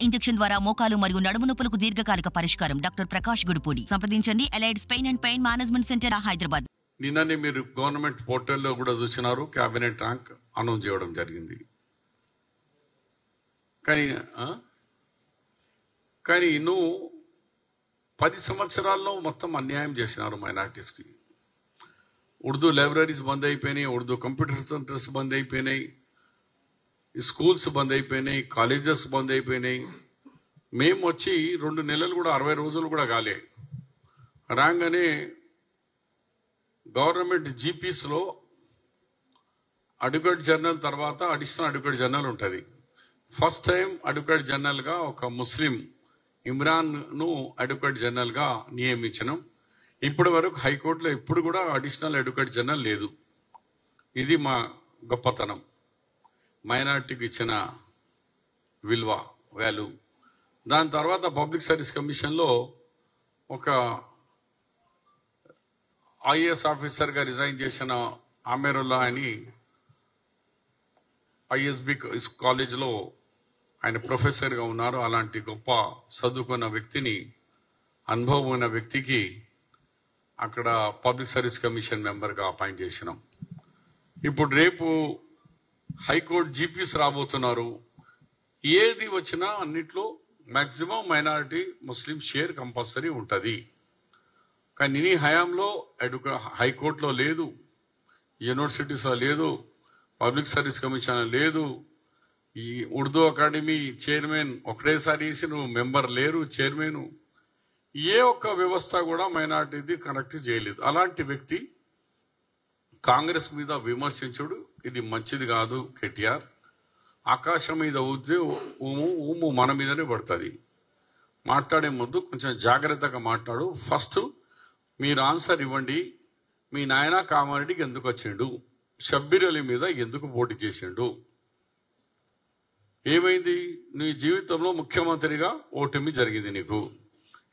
Injection ద్వారా మోకాలు మరియు నడుము నొప్పులకు దీర్ఘకాలిక పరిష్కారం. డాక్టర్ ప్రకాష్ గుడిపూడి. సంప్రదించండి. Allieds pain and pain management centre, Hyderabad. నిన్ననే మీరు గవర్నమెంట్ పోర్టల్లో కూడా చూసినారు, క్యాబినెట్ ర్యాంక్ అనౌన్స్ చేయడం జరిగింది. కానీ నువ్వు 10 సంవత్సరాల్లో మొత్తం అన్యాయం చేసినారు మైనార్టీస్కి. ఉర్దూ లైబ్రరీస్ బంద్ అయిపోయినాయి, ఉర్దూ కంప్యూటర్ సెంటర్స్ బంద్ అయిపోయినాయి, స్కూల్స్ బంద్ అయిపోయినాయి, కాలేజెస్ బంద్ అయిపోయినాయి. మేము వచ్చి 2 నెలలు కూడా 60 రోజులు కూడా కాలే రాగానే గవర్నమెంట్ జీపీస్లో అడ్వకేట్ జనరల్ తర్వాత అడిషనల్ అడ్వకేట్ జనరల్ ఉంటుంది. ఫస్ట్ టైం అడ్వకేట్ జనరల్గా ఒక ముస్లిం ఇమ్రాన్ను అడ్వకేట్ జనరల్గా నియమించడం. ఇప్పటి వరకు హైకోర్టులో ఎప్పుడు కూడా అడిషనల్ అడ్వకేట్ జనరల్ లేదు. ఇది మా గొప్పతనం, మైనార్టీకి ఇచ్చిన విలువ, వాల్యూ. దాని తర్వాత పబ్లిక్ సర్వీస్ కమిషన్లో ఒక ఐఏఎస్ ఆఫీసర్గా రిజైన్ చేసిన ఆమెరుల్లా అని ఐఎస్బి కాలేజ్లో ఆయన ప్రొఫెసర్గా ఉన్నారు. అలాంటి గొప్ప చదువుకున్న వ్యక్తిని, అనుభవం ఉన్న వ్యక్తికి అక్కడ పబ్లిక్ సర్వీస్ కమిషన్ మెంబర్గా అపాయింట్ చేసినాం. ఇప్పుడు రేపు హైకోర్టు జీపీస్ రాబోతున్నారు. ఏది వచ్చినా అన్నిట్లో మాక్సిమం మైనారిటీ ముస్లిం షేర్ కంపల్సరీ ఉంటుంది. కానీ నీ హయాంలో హైకోర్టులో లేదు, యూనివర్సిటీస్లో లేదు, పబ్లిక్ సర్వీస్ కమిషన్ లేదు, ఈ ఉర్దూ అకాడమీ చైర్మన్ ఒకటేసారి వేసి నువ్వు మెంబర్ లేరు, చైర్మన్. ఏ ఒక్క వ్యవస్థ కూడా మైనార్టీది కనెక్ట్ చేయలేదు. అలాంటి వ్యక్తి కాంగ్రెస్ మీద విమర్శించుడు ఇది మంచిది కాదు. కేటీఆర్ ఆకాశం మీద ఊదితే ఊము మన మీదనే పడుతుంది. మాట్లాడే ముందు కొంచెం జాగ్రత్తగా మాట్లాడు. ఫస్ట్ మీరు ఆన్సర్ ఇవ్వండి. మీ నాయన కామారెడ్డికి ఎందుకు వచ్చిండు? షబ్బీర్ అలీ మీద ఎందుకు పోటీ చేసిండు? ఏమైంది? నీ జీవితంలో ముఖ్యమంత్రిగా ఓటమి జరిగింది. నీకు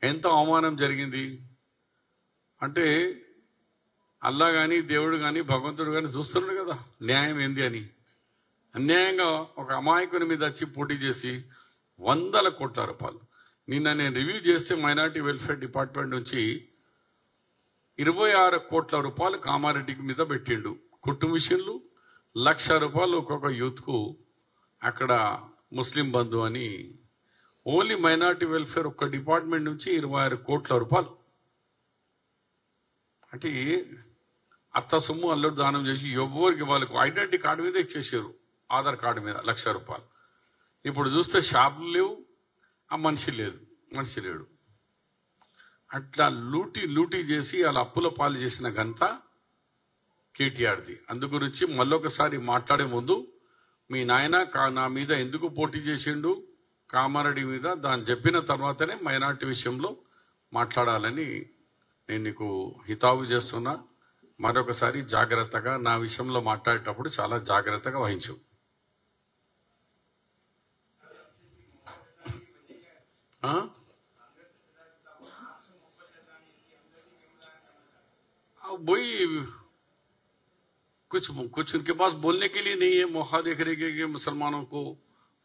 ఎంత అవమానం జరిగింది అంటే అల్లా కానీ దేవుడు కానీ భగవంతుడు కానీ చూస్తున్నాడు కదా న్యాయం ఏంది అని. అన్యాయంగా ఒక అమాయకుని మీద వచ్చి పోటీ చేసి 100 కోట్ల రూపాయలు. నిన్న నేను రివ్యూ చేస్తే మైనారిటీ వెల్ఫేర్ డిపార్ట్మెంట్ నుంచి 26 కోట్ల రూపాయలు కామారెడ్డికి మీద పెట్టిండు. కుట్టు మిషన్లు, 1,00,000 రూపాయలు ఒక్కొక్క యూత్కు అక్కడ ముస్లిం బంధు అని. ఓన్లీ మైనారిటీ వెల్ఫేర్ ఒక్క డిపార్ట్మెంట్ నుంచి 26 కోట్ల రూపాయలు. అంటే అత్త సొమ్ము అల్లుడు దానం చేసి ఎవరికి వాళ్ళకు ఐడెంటిటీ కార్డు మీద ఇచ్చేసారు, ఆధార్ కార్డు మీద 1,00,000 రూపాయలు. ఇప్పుడు చూస్తే షాపులు లేవు, ఆ మనిషి లేడు. అట్లా లూటీ చేసి అలా అప్పుల పాలు చేసిన ఘనత కేటీఆర్ది. అందు గురించి మళ్ళొకసారి మాట్లాడే ముందు మీ నాయన నా మీద ఎందుకు పోటీ చేసిండు కామారెడ్డి మీద, దాన్ని చెప్పిన తర్వాతనే మైనార్టీ విషయంలో మాట్లాడాలని నేను నీకు హితావు చేస్తున్నా. మరొకసారి జాగ్రత్తగా నా విషయంలో మాట్లాడేటప్పుడు చాలా జాగ్రత్తగా వహించు. वही कुछ उनके पास बोलने के लिए नहीं है, मौका देख रहे कि मुसलमानों को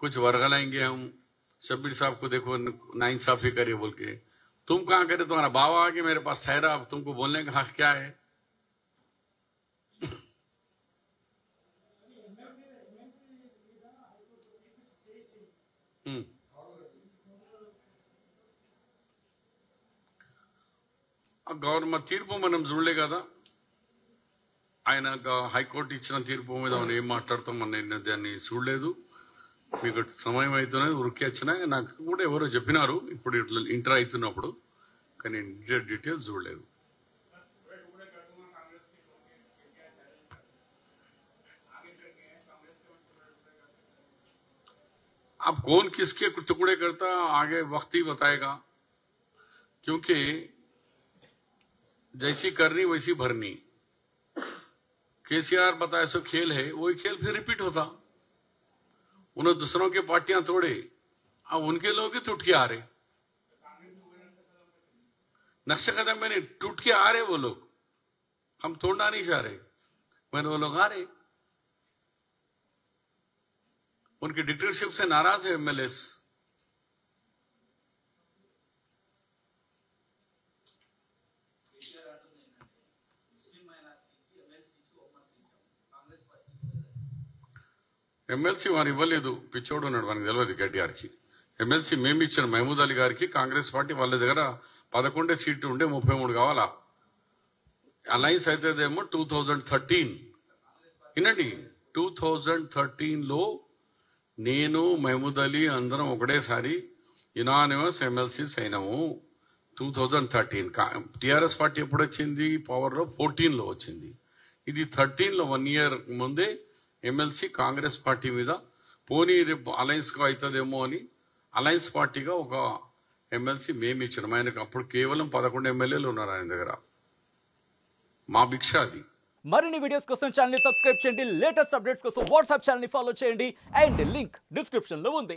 कुछ वर्गलाएंगे हम। शब्बीर साहब को देखो नाइंसाफी करे बोल के। तुम कहाँ करे? तुम्हारा बाबा आके मेरे पास ठहरा, अब तुमको बोलने का हक क्या है? గవర్నమెంట్ తీర్పు మనం చూడలే కదా. ఆయన హైకోర్టు ఇచ్చిన తీర్పు మీద మనం ఏం మాట్లాడతాం, మనం దాన్ని చూడలేదు. మీకు సమయం అవుతున్నది ఉరికి వచ్చినా నాకు కూడా ఎవరో చెప్పినారు ఇప్పుడు ఇట్లా ఇంటర్ అవుతున్నప్పుడు, కానీ డీటెయిల్స్ చూడలేదు. अब कौन किसके टुकड़े करता आगे वक्त ही बताएगा, क्योंकि जैसी करनी वैसी भरनी। केसीआर बताए सो खेल है, वही खेल फिर रिपीट होता। उन्होंने दूसरों के पार्टियां तोड़े, अब उनके लोग ही टूट के आ रहे, नक्शे कदम में नहीं टूट के आ रहे वो लोग। हम तोड़ना नहीं चाह रहे, मैंने वो लोग आ रहे, उनकी डिक्टेटरशिप से नाराज है एमएलएस। ఎమ్మెల్సీ వారు ఇవ్వలేదు, పిచ్చోడు ఉన్నాడు, మనకు తెలియదు కేటీఆర్కి. ఎమ్మెల్సీ మేము ఇచ్చిన మహమూద్ అలీ గారికి కాంగ్రెస్ పార్టీ వాళ్ళ దగ్గర 11 సీట్లు ఉండే 33 కావాలా. అలయన్స్ అయితేదేమో 2013 వినండి, 2013లో నేను మహమూద్ అలీ అందరం ఒకటేసారి యునానిమస్ ఎమ్మెల్సీస్ అయినాము. 2013 టిఆర్ఎస్ పార్టీ ఎప్పుడు వచ్చింది పవర్లో? 14లో వచ్చింది. ఇది 13లో 1 ఇయర్ ముందే ఎమ్మెల్సీ కాంగ్రెస్ పార్టీ మీద పోనీ రేపు అలయన్స్ గా అవుతుందేమో అని అలయన్స్ పార్టీగా ఒక ఎమ్మెల్సీ మేము ఇచ్చినాం. ఆయనకు అప్పుడు కేవలం 11 ఎమ్మెల్యేలు ఉన్నారు ఆయన దగ్గర. మా భిక్ష అది. మరిన్ని వీడియోస్ కోసం ఛానల్ ని సబ్స్క్రైబ్ చేయండి, లేటెస్ట్ అప్డేట్స్ కోసం వాట్సాప్ ఛానల్ ని ఫాలో చేయండి అండ్ లింక్ డిస్క్రిప్షన్ లో ఉంది.